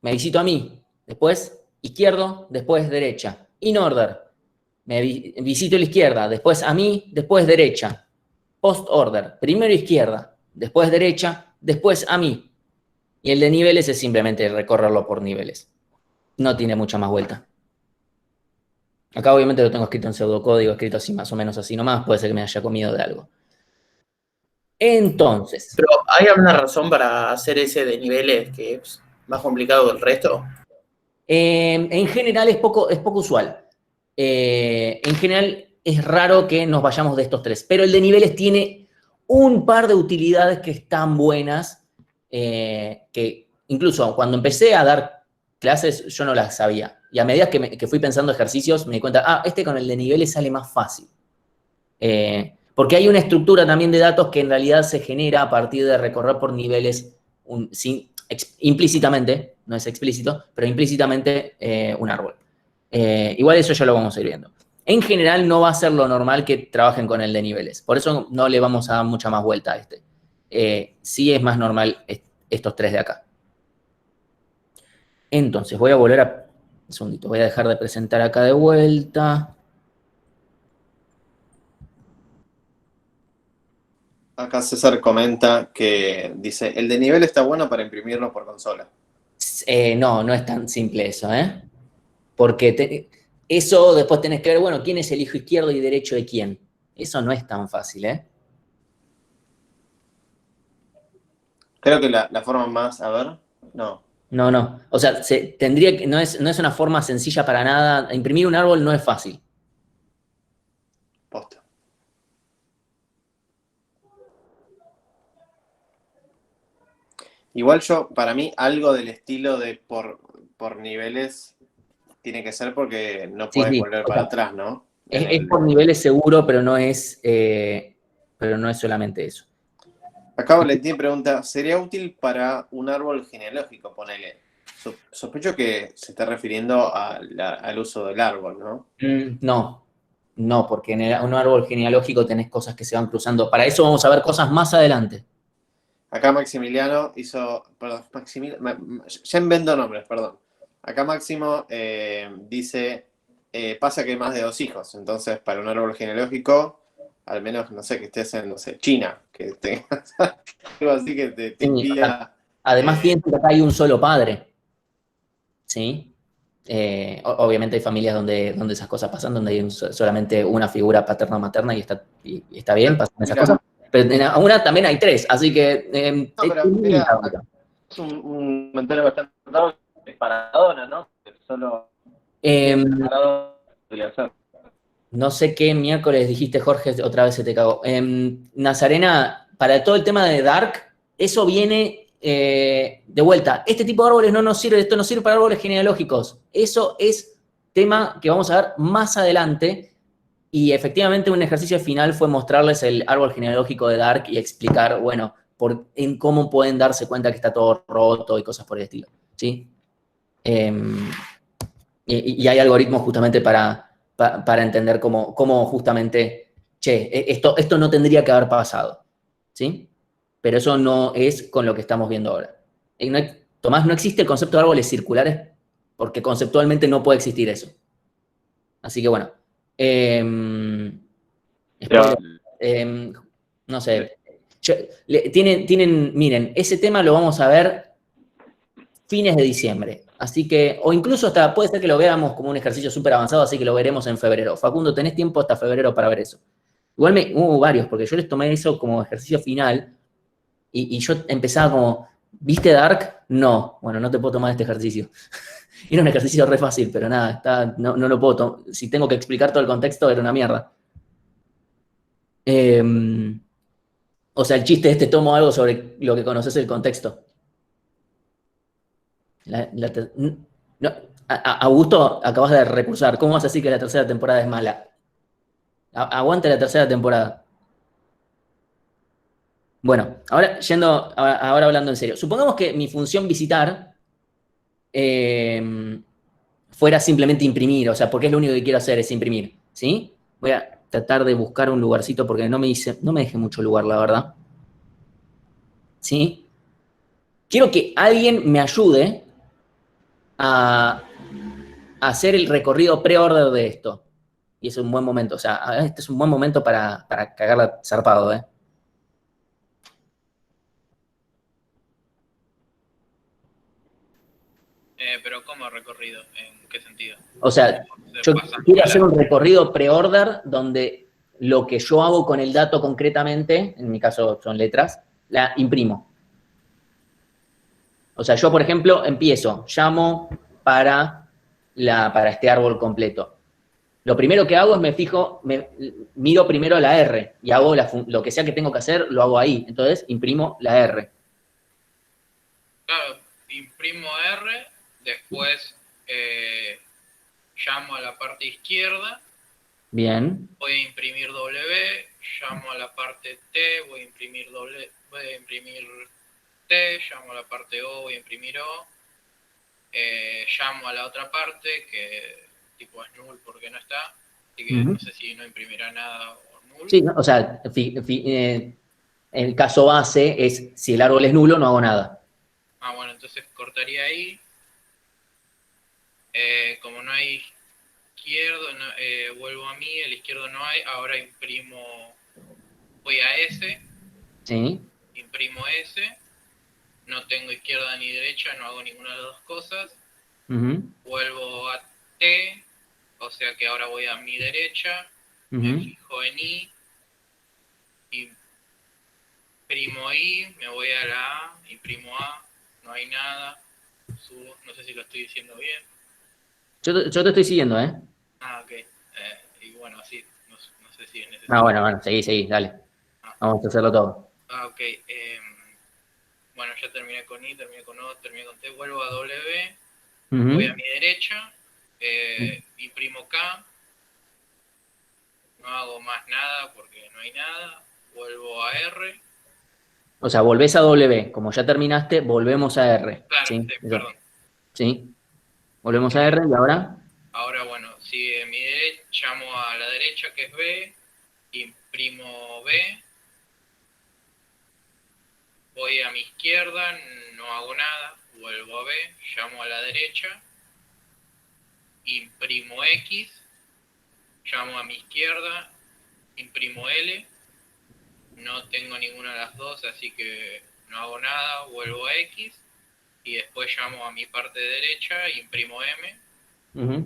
Me visito a mí, después izquierdo, después derecha. In-order. Me visito a la izquierda, después a mí, después derecha. Post-order. Primero izquierda, después derecha, después a mí. Y el de niveles es simplemente recorrerlo por niveles. No tiene mucha más vuelta. Acá obviamente lo tengo escrito en pseudocódigo, escrito así más o menos así nomás. Puede ser que me haya comido de algo. Entonces. Pero ¿hay alguna razón para hacer ese de niveles que es más complicado que el resto? En general es poco usual. En general es raro que nos vayamos de estos tres. Pero el de niveles tiene un par de utilidades que están buenas. Que incluso cuando empecé a dar clases yo no las sabía. Y a medida que fui pensando ejercicios me di cuenta, este con el de niveles sale más fácil. Porque hay una estructura también de datos que en realidad se genera a partir de recorrer por niveles implícitamente, no es explícito, pero implícitamente un árbol. Igual eso ya lo vamos a ir viendo. En general no va a ser lo normal que trabajen con el de niveles. Por eso no le vamos a dar mucha más vuelta a este. Sí es más normal estos tres de acá. Entonces voy a volver a... Un segundito, voy a dejar de presentar acá de vuelta. Acá César comenta que dice, el de nivel está bueno para imprimirlo por consola. No es tan simple eso, Porque eso después tenés que ver, bueno, quién es el hijo izquierdo y derecho de quién. Eso no es tan fácil, Creo que la forma más, a ver, no. No. O sea, tendría que, no es una forma sencilla para nada. Imprimir un árbol no es fácil. Posta. Igual para mí, algo del estilo de por niveles tiene que ser porque no puedes volver para atrás, ¿no? Es por niveles seguro, pero no es solamente eso. Acá Valentín pregunta, ¿sería útil para un árbol genealógico, ponele? Sospecho que se está refiriendo al uso del árbol, ¿no? No, porque en un árbol genealógico tenés cosas que se van cruzando. Para eso vamos a ver cosas más adelante. Acá Maximiliano hizo, perdón, ya invento nombres, perdón. Acá Máximo dice, pasa que hay más de 2 hijos, entonces para un árbol genealógico, al menos, no sé, que estés en, no sé, China, que tengas algo así que te impida... Además, fíjense que acá hay un solo padre, ¿sí? Obviamente hay familias donde esas cosas pasan, donde hay solamente una figura paterna o materna y está bien, pasan esas cosas. Pero en una también hay 3, así que... No, pero mira, es un comentario bastante raro, es para Maradona, ¿no? Solo... No sé qué miércoles dijiste, Jorge, otra vez se te cagó. Nazarena, para todo el tema de Dark, eso viene de vuelta. Este tipo de árboles no nos sirve, esto no sirve para árboles genealógicos. Eso es tema que vamos a ver más adelante. Y efectivamente un ejercicio final fue mostrarles el árbol genealógico de Dark y explicar, bueno, en cómo pueden darse cuenta que está todo roto y cosas por el estilo, ¿sí? Y hay algoritmos justamente para entender cómo justamente, esto no tendría que haber pasado, ¿sí? Pero eso no es con lo que estamos viendo ahora. Tomás, no existe el concepto de árboles circulares porque conceptualmente no puede existir eso. Así que bueno. No sé. Miren, ese tema lo vamos a ver fines de diciembre. Así que, o incluso hasta puede ser que lo veamos como un ejercicio súper avanzado, así que lo veremos en febrero. Facundo, ¿tenés tiempo hasta febrero para ver eso? Igual hubo varios, porque yo les tomé eso como ejercicio final y yo empezaba como, ¿viste Dark? No. Bueno, no te puedo tomar este ejercicio. Era un ejercicio re fácil, pero nada, no lo puedo tomar. Si tengo que explicar todo el contexto, era una mierda. O sea, el chiste tomo algo sobre lo que conoces el contexto. No, Augusto, acabas de recursar. ¿Cómo vas a decir que la tercera temporada es mala? Aguante la tercera temporada. Bueno, ahora hablando en serio. Supongamos que mi función visitar fuera simplemente imprimir, o sea, porque es lo único que quiero hacer es imprimir, ¿sí? Voy a tratar de buscar un lugarcito porque no me dejé mucho lugar, la verdad. ¿Sí? Quiero que alguien me ayude a hacer el recorrido pre-order de esto. Y es un buen momento, o sea, este es un buen momento para cagarla zarpado, ¿eh? Pero ¿cómo recorrido? ¿En qué sentido? O sea, yo quiero hacer un recorrido pre-order donde lo que yo hago con el dato concretamente, en mi caso son letras, la imprimo. O sea, yo, por ejemplo, llamo para este árbol completo. Lo primero que hago es miro primero la R y hago lo que sea que tengo que hacer, lo hago ahí. Entonces, imprimo la R. Claro, imprimo R, después llamo a la parte izquierda. Bien. Voy a imprimir W, llamo a la parte T, voy a imprimir T, llamo a la parte O, voy a imprimir O, llamo a la otra parte que tipo es null porque no está, así que no sé si no imprimirá nada o null. Sí, o sea, el caso base es si el árbol es nulo, no hago nada. Bueno, entonces cortaría ahí. Como no hay izquierdo, vuelvo a mí, el izquierdo no hay, ahora voy a S, Sí. imprimo S, no tengo izquierda ni derecha, no hago ninguna de las dos cosas, vuelvo a T, o sea que ahora voy a mi derecha, me fijo en I, imprimo I, me voy a la A, imprimo A, no hay nada, subo, no sé si lo estoy diciendo bien. Yo te estoy siguiendo, ¿eh? Ok. Y bueno, así, no sé si es necesario. Bueno, seguí, dale. Vamos a hacerlo todo. Ok. Bueno, ya terminé con I, terminé con O, terminé con T, vuelvo a W, voy a mi derecha, imprimo K, no hago más nada porque no hay nada, vuelvo a R. O sea, volvés a W. Como ya terminaste, volvemos a R. Claro, ¿Sí? perdón. ¿Sí? Volvemos a R y ahora. Ahora, bueno, sigue mi derecha, llamo a la derecha que es B, imprimo B, voy a mi izquierda, no hago nada, vuelvo a B, llamo a la derecha, imprimo X, llamo a mi izquierda, imprimo L, no tengo ninguna de las dos, así que no hago nada, vuelvo a X, y después llamo a mi parte derecha, imprimo M,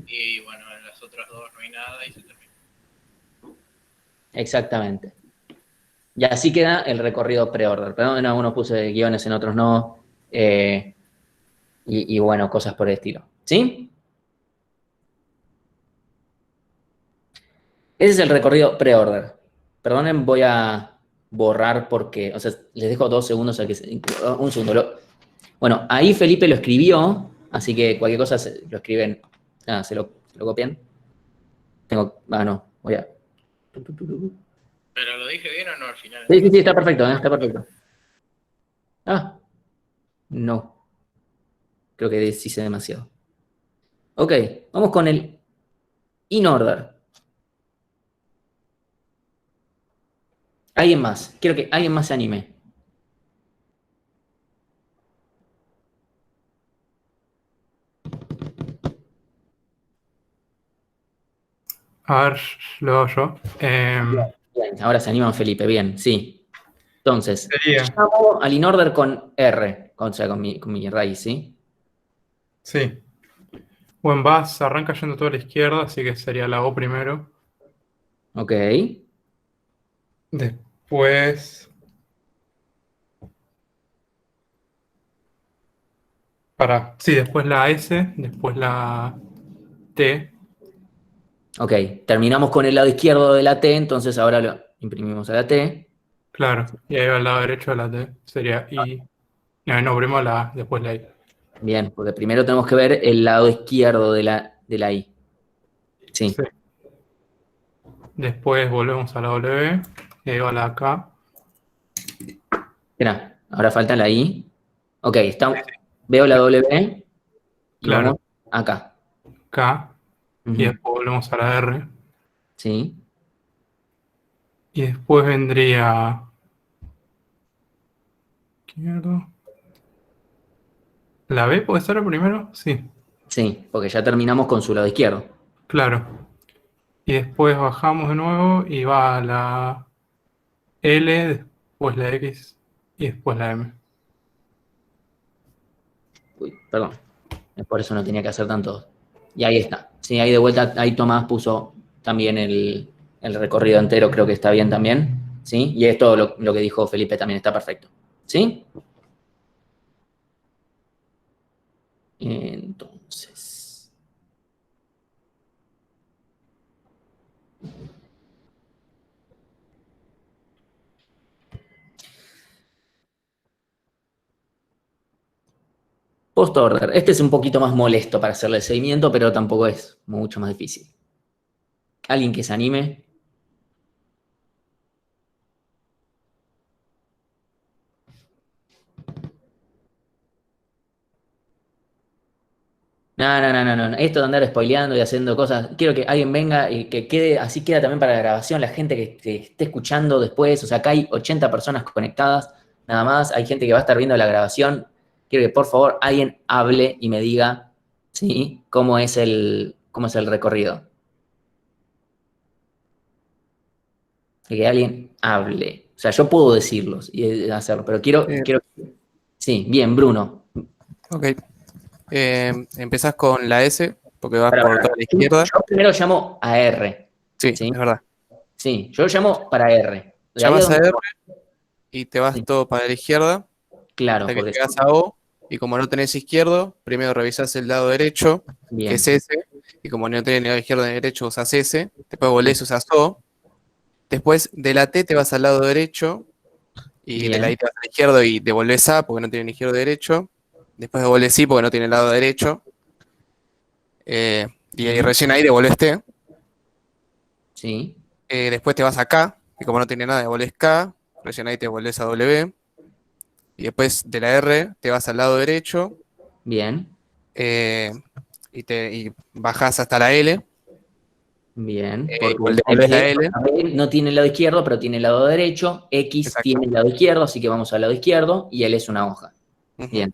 y bueno, en las otras dos no hay nada y se termina. Exactamente. Y así queda el recorrido pre-order. Pero en algunos puse guiones, en otros no. Y bueno, cosas por el estilo. ¿Sí? Ese es el recorrido pre-order. Perdonen, voy a borrar porque, o sea, les dejo 2 segundos a que un segundo. Bueno, ahí Felipe lo escribió, así que cualquier cosa lo escriben, se lo copian. No, voy a... ¿Pero lo dije bien o no al final? Sí, está perfecto, está perfecto. No. Creo que deshice demasiado. Ok, vamos con el in order. Alguien más. Quiero que alguien más se anime. A ver, lo hago yo. Bien, ahora se animan Felipe, bien, sí. Entonces, Sería. llamo al in order con R, o sea, con mi raíz, ¿sí? Sí. Bueno, arranca yendo toda a la izquierda, así que sería la O primero. Ok. Después. Después la S, después la T. Ok, terminamos con el lado izquierdo de la T, entonces ahora lo imprimimos a la T. Claro, y ahí va al lado derecho de la T. Sería I. No, primero la A, después la I. Bien, porque primero tenemos que ver el lado izquierdo de la I. Sí, Sí. Después volvemos a la W, y ahí va la K. espera, ahora falta la I. Ok, veo la W y Claro, vamos acá. K, y Ujú. después volvemos a la R. Sí, Y después vendría izquierdo. ¿La B puede ser la primero? Sí, sí, porque ya terminamos con su lado izquierdo. claro. Y después bajamos de nuevo y va la L, después la X y después la M. Uy, perdón, por eso no tenía que hacer tanto. Y ahí está. Sí, ahí de vuelta, ahí Tomás puso también el recorrido entero, creo que está bien también. ¿Sí? Y esto, lo que dijo Felipe también está perfecto. ¿Sí? Entonces. Post order. Este es un poquito más molesto para hacerle seguimiento, pero tampoco es mucho más difícil. ¿Alguien que se anime? No, no, no, no, no. Esto de andar spoileando y haciendo cosas. Quiero que alguien venga y que quede, así queda también para la grabación, la gente que esté escuchando después. O sea, acá hay 80 personas conectadas, nada más. Hay gente que va a estar viendo la grabación. Quiero que por favor alguien hable y me diga, ¿sí? Cómo es el recorrido. Que alguien hable. O sea, yo puedo decirlos y hacerlo, pero quiero. Sí, bien, Bruno. Ok. Empezás con la S, porque vas por Para. toda la izquierda. Yo primero llamo a R. Sí, ¿Sí? es verdad. Sí, yo llamo para R. De ahí a Llamas a donde. R y te vas Sí, todo para la izquierda claro, hasta que porque llegas a O. Y como no tenés izquierdo, primero revisás el lado derecho, que es bien, S. Y como no tenés ni lado izquierdo ni derecho, usas S. Después volvés, usas O. Después de la T te vas al lado derecho. Y de la bien, I te vas a la izquierda y devolvés A porque no tiene ni izquierdo ni derecho. Después devolvés I porque no tiene el lado derecho. Y ahí ujú, recién ahí devolvés T. sí, Después te vas a K, y como no tiene nada, devolvés K, recién ahí te volvés a W, y después de la R te vas al lado derecho, bien, eh, y bajás hasta la L, bien, y porque devolvés la L, la B no tiene el lado izquierdo, pero tiene el lado derecho, X tiene exacto. el lado izquierdo, así que vamos al lado izquierdo, y L es una hoja. Ujú. Bien,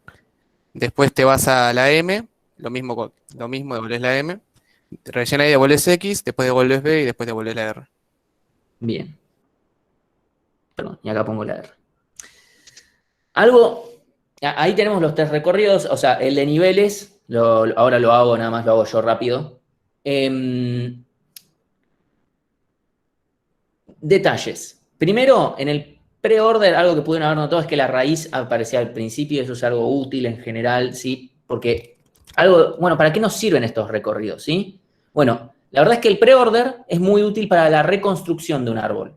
Después te vas a la M, lo mismo devolvés la M, recién ahí devolvés X, después devolvés B y después devolvés la R. bien, perdón, y acá pongo la R. Algo, ahí tenemos los tres recorridos, o sea, el de niveles, ahora lo hago, nada más lo hago yo rápido. Detalles. Primero, en el pre-order, algo que pudieron haber notado es que la raíz aparecía al principio, y eso es algo útil en general, ¿sí? Porque bueno, ¿para qué nos sirven estos recorridos, sí? Bueno, la verdad es que el pre-order es muy útil para la reconstrucción de un árbol,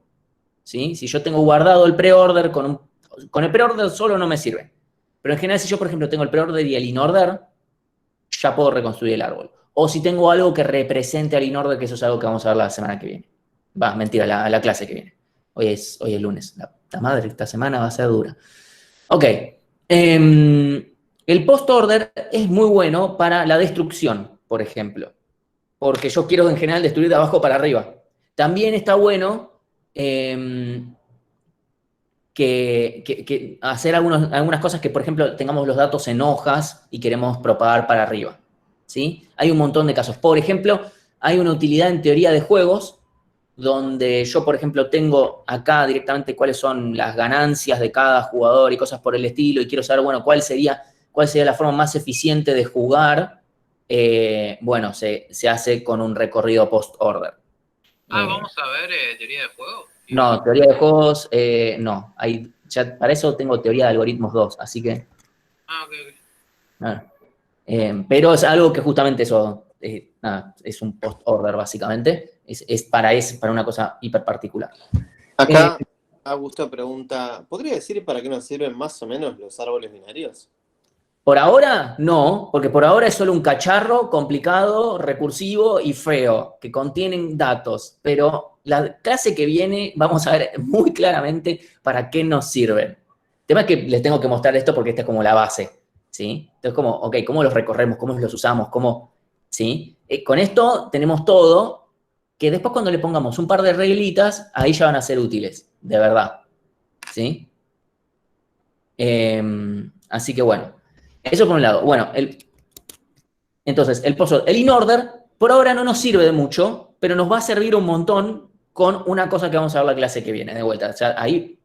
¿sí? Si yo tengo guardado el pre-order, con el pre-order solo no me sirve. Pero en general, si yo, por ejemplo, tengo el pre-order y el in-order, ya puedo reconstruir el árbol. O si tengo algo que represente al in-order, que eso es algo que vamos a ver la semana que viene. Va, mentira, la clase que viene. Hoy es lunes. La madre, esta semana va a ser dura. Ok. El post-order es muy bueno para la destrucción, por ejemplo. Porque yo quiero en general destruir de abajo para arriba. También está bueno que hacer algunas cosas que, por ejemplo, tengamos los datos en hojas y queremos propagar para arriba. ¿Sí? Hay un montón de casos. Por ejemplo, hay una utilidad en teoría de juegos donde yo, por ejemplo, tengo acá directamente cuáles son las ganancias de cada jugador y cosas por el estilo, y quiero saber, bueno, cuál sería la forma más eficiente de jugar. Bueno, se hace con un recorrido post-order. Vamos a ver teoría de juego. No, teoría de juegos, no. Para eso tengo teoría de algoritmos 2, así que. Ok, ok. Nada. Pero es algo que justamente eso, nada, es un post-order básicamente. Es para una cosa hiper particular. Acá Augusto pregunta, ¿podría decir para qué nos sirven más o menos los árboles binarios? Por ahora, no, porque por ahora es solo un cacharro complicado, recursivo y feo, que contienen datos. Pero la clase que viene vamos a ver muy claramente para qué nos sirven. El tema es que les tengo que mostrar esto porque esta es como la base, ¿sí? Entonces, como, ok, ¿cómo los recorremos? ¿Cómo los usamos? ¿Cómo? ¿Sí? Con esto tenemos todo, que después cuando le pongamos un par de reglitas, ahí ya van a ser útiles, de verdad, ¿sí? Así que bueno. Eso por un lado. Bueno, entonces, el in-order, por ahora no nos sirve de mucho, pero nos va a servir un montón con una cosa que vamos a ver la clase que viene, de vuelta. O sea, ahí,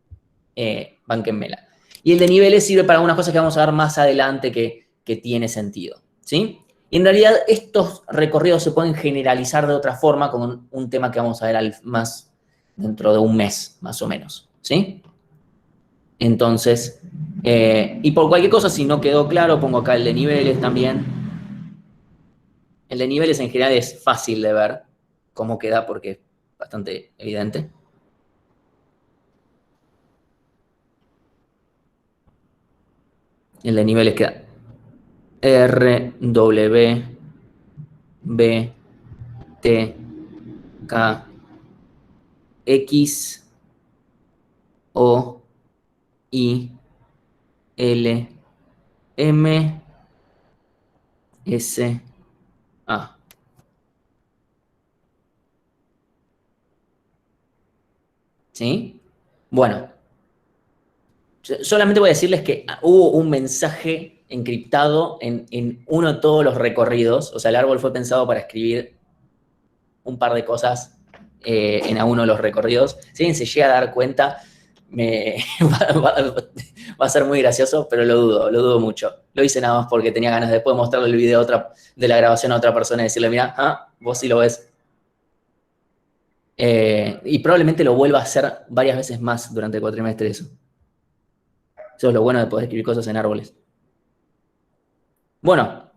bánquenmela. Y el de niveles sirve para unas cosas que vamos a ver más adelante que tiene sentido, ¿sí? Y en realidad, estos recorridos se pueden generalizar de otra forma con un tema que vamos a ver más dentro de un mes, más o menos, ¿sí? Entonces, y por cualquier cosa, si no quedó claro, pongo acá el de niveles también. El de niveles en general es fácil de ver cómo queda porque es bastante evidente. El de niveles queda R, W, B, T, K, X, O, I, L, M, S, A. ¿Sí? Bueno, solamente voy a decirles que hubo un mensaje encriptado en uno de todos los recorridos. O sea, el árbol fue pensado para escribir un par de cosas en uno de los recorridos. Si alguien se llega a dar cuenta, va a ser muy gracioso, pero lo dudo mucho. Lo hice nada más porque tenía ganas de después mostrarle el video de la grabación a otra persona y decirle, mira, vos sí lo ves. Y probablemente lo vuelva a hacer varias veces más durante el cuatrimestre eso. Eso es lo bueno de poder escribir cosas en árboles. Bueno,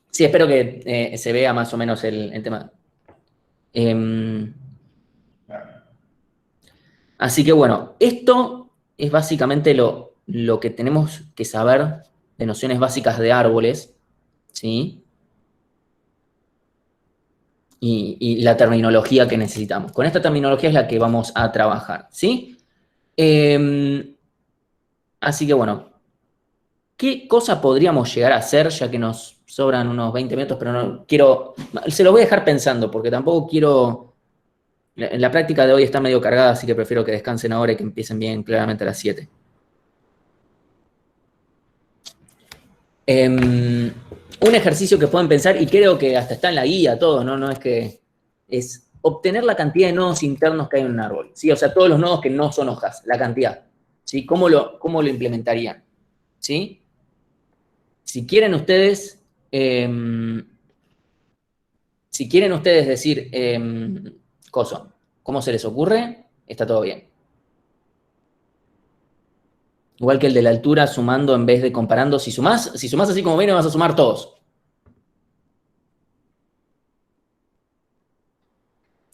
sí, espero que se vea más o menos el tema. Así que bueno, esto es básicamente lo que tenemos que saber de nociones básicas de árboles, ¿sí? Y la terminología que necesitamos. Con esta terminología es la que vamos a trabajar, ¿sí? Así que bueno, ¿qué cosa podríamos llegar a hacer, ya que nos sobran unos 20 minutos, pero no quiero, se los voy a dejar pensando, porque tampoco quiero, la práctica de hoy está medio cargada, así que prefiero que descansen ahora y que empiecen bien claramente a las 7. Un ejercicio que pueden pensar, y creo que hasta está en la guía todo, no es que, es obtener la cantidad de nodos internos que hay en un árbol, ¿sí? O sea, todos los nodos que no son hojas, la cantidad, ¿sí? ¿Cómo lo implementarían? ¿Sí? Si quieren ustedes, decir, ¿cómo se les ocurre? Está todo bien. Igual que el de la altura, sumando en vez de comparando. Si sumás así como viene, vas a sumar todos.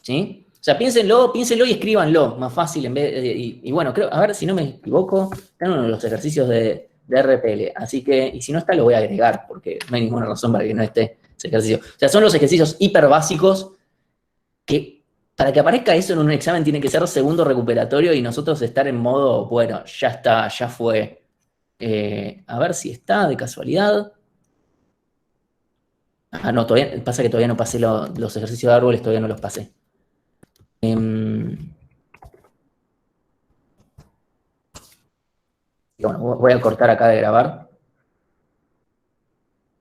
¿Sí? O sea, piénsenlo y escríbanlo, más fácil en vez de, y bueno, creo, a ver si no me equivoco, está en uno de los ejercicios de RPL, así que, y si no está, lo voy a agregar, porque no hay ninguna razón para que no esté ese ejercicio. O sea, son los ejercicios hiper básicos que, para que aparezca eso en un examen, tiene que ser segundo recuperatorio y nosotros estar en modo, bueno, ya está, ya fue. A ver si está de casualidad. No, todavía, pasa que todavía no pasé los ejercicios de árboles, todavía no los pasé. Bueno, voy a cortar acá de grabar.